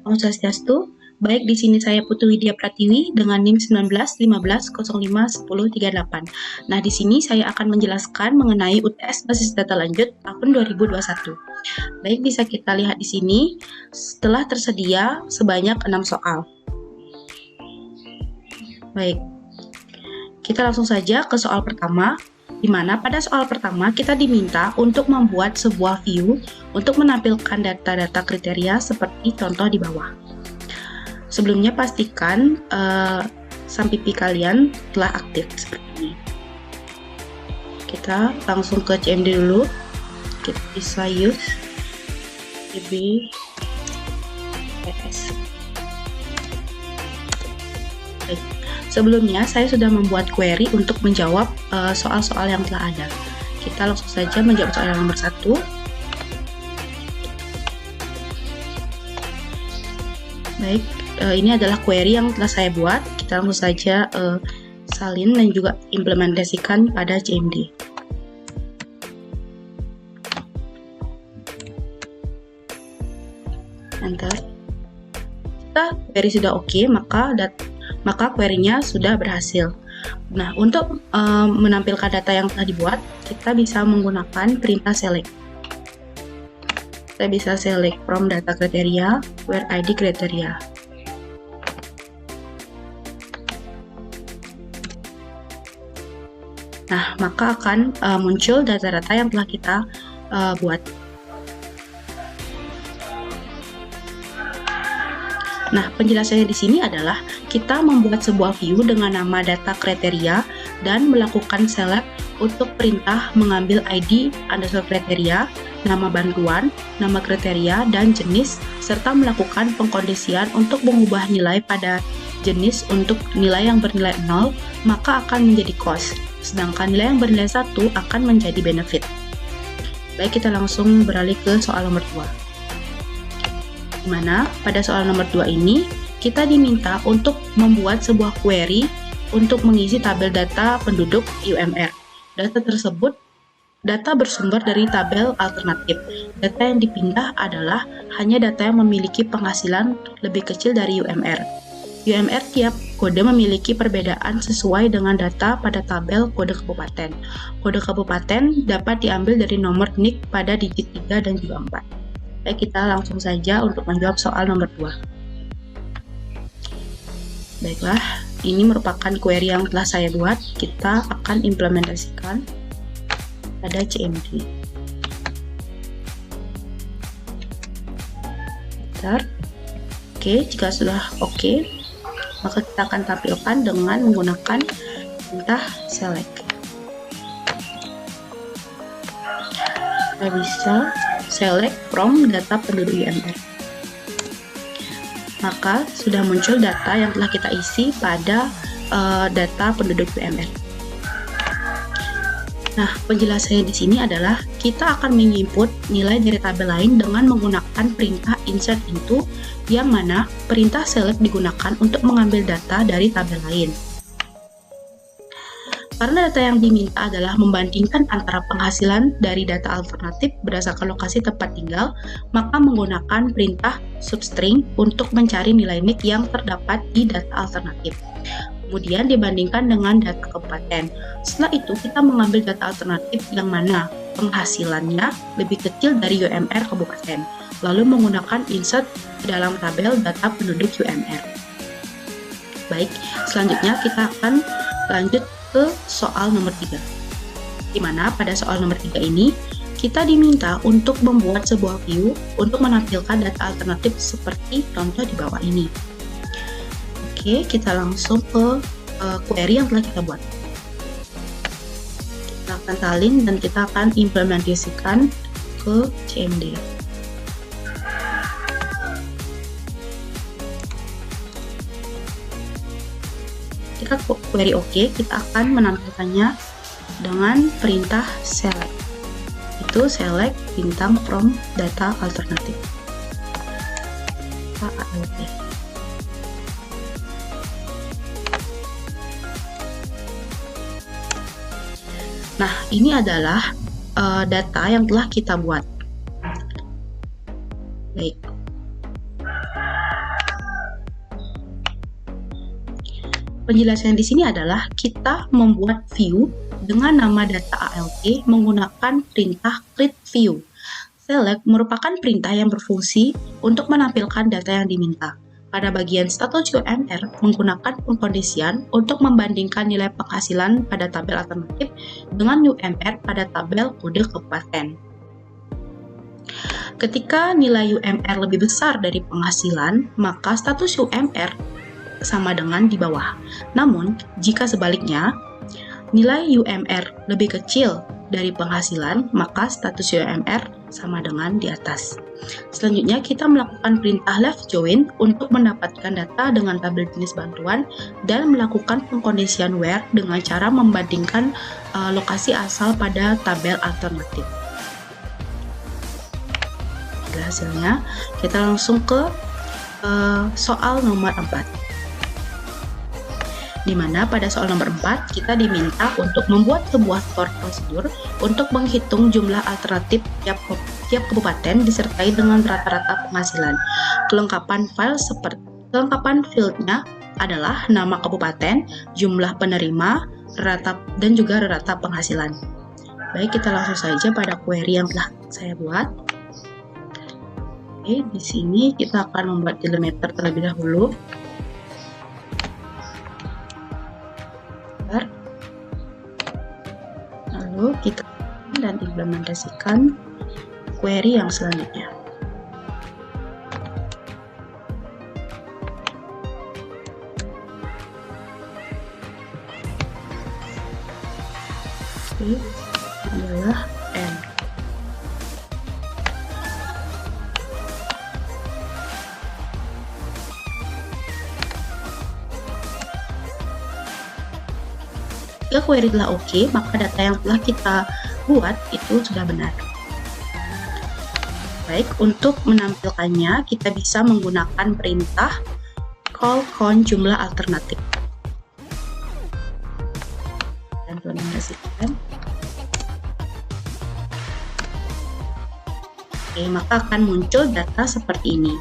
Om Swastiastu. Baik, di sini saya Putu Widya Pratiwi dengan NIM 19 15 05 10 38. Nah, di sini saya akan menjelaskan mengenai UTS Basis Data Lanjut tahun 2021. Baik, bisa kita lihat di sini setelah tersedia sebanyak 6 soal. Baik, kita langsung saja ke soal pertama, di mana pada soal pertama kita diminta untuk membuat sebuah view untuk menampilkan data-data kriteria seperti contoh di bawah. Sebelumnya pastikan sampipi kalian telah aktif seperti ini. Kita langsung ke CMD dulu. Kita bisa use DBS. Baik. Sebelumnya saya sudah membuat query untuk menjawab soal-soal yang telah ada. Kita langsung saja menjawab soal yang nomor 1. Baik, ini adalah query yang telah saya buat. Kita langsung saja salin dan juga implementasikan pada CMD. Enter. Jika query sudah oke, maka query-nya sudah berhasil. Nah, untuk menampilkan data yang telah dibuat, kita bisa menggunakan perintah select. Saya bisa select from data kriteria, where ID kriteria. Nah, maka akan muncul data-data yang telah kita buat. Nah, penjelasannya di sini adalah kita membuat sebuah view dengan nama data kriteria dan melakukan select untuk perintah mengambil ID underscore kriteria, nama bantuan, nama kriteria, dan jenis, serta melakukan pengkondisian untuk mengubah nilai pada jenis untuk nilai yang bernilai 0, maka akan menjadi cost, sedangkan nilai yang bernilai 1 akan menjadi benefit. Baik, kita langsung beralih ke soal nomor 2. Dimana pada soal nomor 2 ini, kita diminta untuk membuat sebuah query untuk mengisi tabel data penduduk UMR. Data bersumber dari tabel alternatif. Data yang dipindah adalah hanya data yang memiliki penghasilan lebih kecil dari UMR. UMR tiap kode memiliki perbedaan sesuai dengan data pada tabel kode kabupaten. Kode kabupaten dapat diambil dari nomor NIK pada digit 3 dan juga 4. Baik, kita langsung saja untuk menjawab soal nomor 2. Baiklah, ini merupakan query yang telah saya buat. Kita akan implementasikan pada CMD. Bentar. Oke, jika sudah oke, maka kita akan tampilkan dengan menggunakan perintah select. Kita bisa select from data penduduk UMR. Maka sudah muncul data yang telah kita isi pada data penduduk UMR. Nah, penjelasannya di sini adalah kita akan menginput nilai dari tabel lain dengan menggunakan perintah insert into, yang mana perintah select digunakan untuk mengambil data dari tabel lain. Karena data yang diminta adalah membandingkan antara penghasilan dari data alternatif berdasarkan lokasi tempat tinggal, maka menggunakan perintah substring untuk mencari nilai NIK yang terdapat di data alternatif. Kemudian dibandingkan dengan data kabupaten. Setelah itu kita mengambil data alternatif yang mana penghasilannya lebih kecil dari UMR kabupaten, lalu menggunakan insert ke dalam tabel data penduduk UMR. Baik, selanjutnya kita akan lanjut ke soal nomor 3. Di mana pada soal nomor 3 ini kita diminta untuk membuat sebuah view untuk menampilkan data alternatif seperti contoh di bawah ini. Oke, kita langsung ke query yang telah kita buat. Kita akan salin dan kita akan implementasikan ke CMD. Jika query oke, kita akan menampilkannya dengan perintah select. Itu select bintang from data alternatif. ALT. Nah, ini adalah data yang telah kita buat. Baik. Penjelasan di sini adalah kita membuat view dengan nama data ALT menggunakan perintah create view. Select merupakan perintah yang berfungsi untuk menampilkan data yang diminta. Pada bagian status UMR menggunakan pengkondisian untuk membandingkan nilai penghasilan pada tabel alternatif dengan UMR pada tabel kode kabupaten. Ketika nilai UMR lebih besar dari penghasilan, maka status UMR sama dengan di bawah. Namun, jika sebaliknya, nilai UMR lebih kecil dari penghasilan, maka status UMR sama dengan di atas. Selanjutnya, kita melakukan perintah left join untuk mendapatkan data dengan tabel jenis bantuan dan melakukan pengkondisian where dengan cara membandingkan lokasi asal pada tabel alternatif. Hasilnya, kita langsung ke soal nomor 4. Di mana pada soal nomor 4 kita diminta untuk membuat sebuah store prosedur untuk menghitung jumlah alternatif tiap kabupaten disertai dengan rata-rata penghasilan. Kelengkapan fieldnya adalah nama kabupaten, jumlah penerima, dan juga rata penghasilan. Baik, kita langsung saja pada query yang telah saya buat. Oke, di sini kita akan membuat delimiter terlebih dahulu. Lalu kita dan implementasikan query yang selanjutnya. Oke, adalah N. Jika query telah oke, maka data yang telah kita buat itu sudah benar. Baik, untuk menampilkannya kita bisa menggunakan perintah call count jumlah alternatif. Dan implementasikan. Oke, maka akan muncul data seperti ini.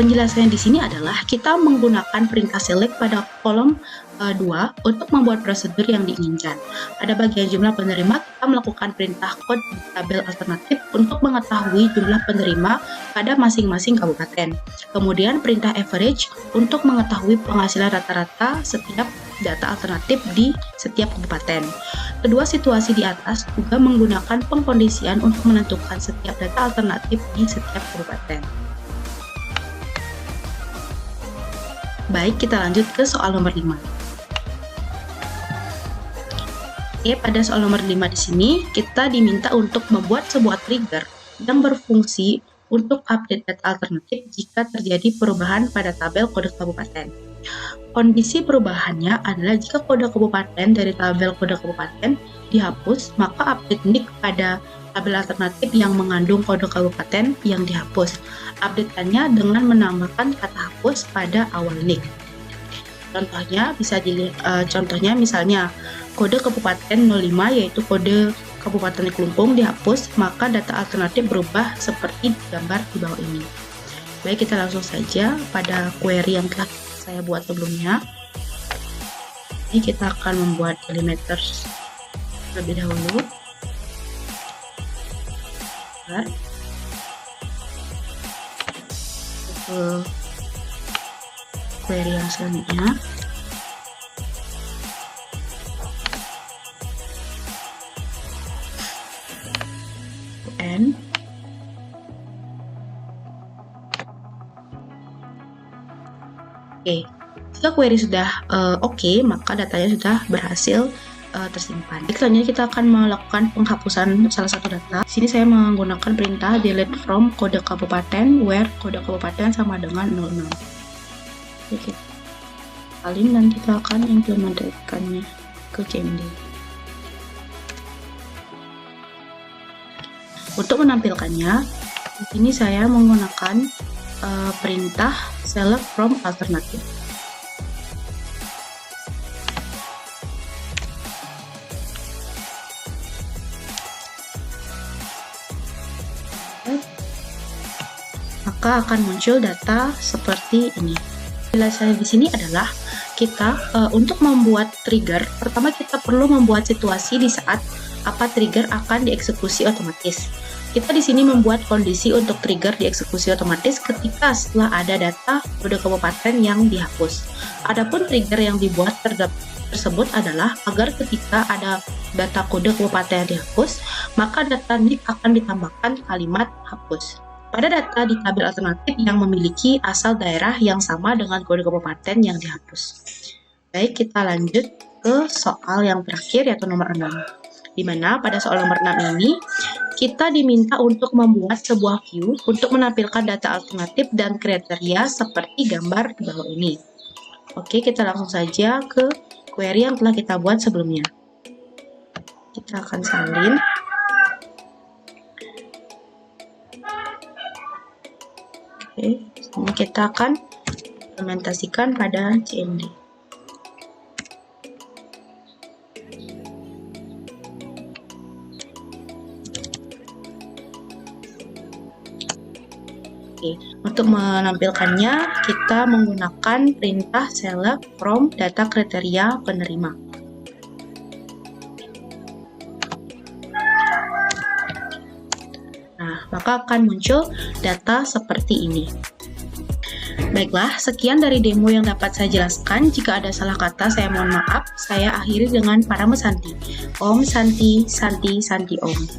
Penjelasannya di sini adalah kita menggunakan perintah select pada kolom 2 untuk membuat prosedur yang diinginkan. Pada bagian jumlah penerima, kita melakukan perintah code di tabel alternatif untuk mengetahui jumlah penerima pada masing-masing kabupaten. Kemudian perintah average untuk mengetahui penghasilan rata-rata setiap data alternatif di setiap kabupaten. Kedua situasi di atas juga menggunakan pengkondisian untuk menentukan setiap data alternatif di setiap kabupaten. Baik, kita lanjut ke soal nomor 5. Oke, pada soal nomor 5 di sini, kita diminta untuk membuat sebuah trigger yang berfungsi untuk update data alternatif jika terjadi perubahan pada tabel kode kabupaten. Kondisi perubahannya adalah jika kode kabupaten dari tabel kode kabupaten dihapus, maka update NIK pada tabel alternatif yang mengandung kode kabupaten yang dihapus. Update-annya dengan menambahkan kata hapus pada awal NIK. Contohnya misalnya kode kabupaten 05 yaitu kode Kabupaten Kelungkung dihapus, maka data alternatif berubah seperti gambar di bawah ini. Baik, kita langsung saja pada query yang telah saya buat sebelumnya. Ini kita akan membuat delimiter terlebih dahulu. Ke query yang selanjutnya. N. Oke, jika query sudah oke, maka datanya sudah berhasil tersimpan. Selanjutnya kita akan melakukan penghapusan salah satu data. Di sini saya menggunakan perintah delete from kode kabupaten where kode kabupaten sama dengan 00. Oke, salin dan kita akan implementasikannya ke CMD. Untuk menampilkannya, di sini saya menggunakan perintah select from alternative. maka akan muncul data seperti ini. Penjelasannya di sini adalah kita untuk membuat trigger, pertama kita perlu membuat situasi di saat trigger akan dieksekusi otomatis. Kita di sini membuat kondisi untuk trigger dieksekusi otomatis ketika setelah ada data kode kabupaten yang dihapus. Adapun trigger yang dibuat tersebut adalah agar ketika ada data kode kabupaten yang dihapus, maka data NIK akan ditambahkan kalimat hapus pada data di tabel alternatif yang memiliki asal daerah yang sama dengan kode kabupaten yang dihapus. Baik, kita lanjut ke soal yang terakhir, yaitu nomor 6. Di mana pada soal nomor 6 ini, kita diminta untuk membuat sebuah view untuk menampilkan data alternatif dan kriteria seperti gambar di bawah ini. Oke, kita langsung saja ke query yang telah kita buat sebelumnya. Kita akan salin. Oke, ini kita akan implementasikan pada CMD. Oke, untuk menampilkannya kita menggunakan perintah select from data kriteria penerima. Nah, maka akan muncul data seperti ini. Baiklah, sekian dari demo yang dapat saya jelaskan. Jika ada salah kata, saya mohon maaf. Saya akhiri dengan Parama Santi. Om Santi, Santi, Santi Om.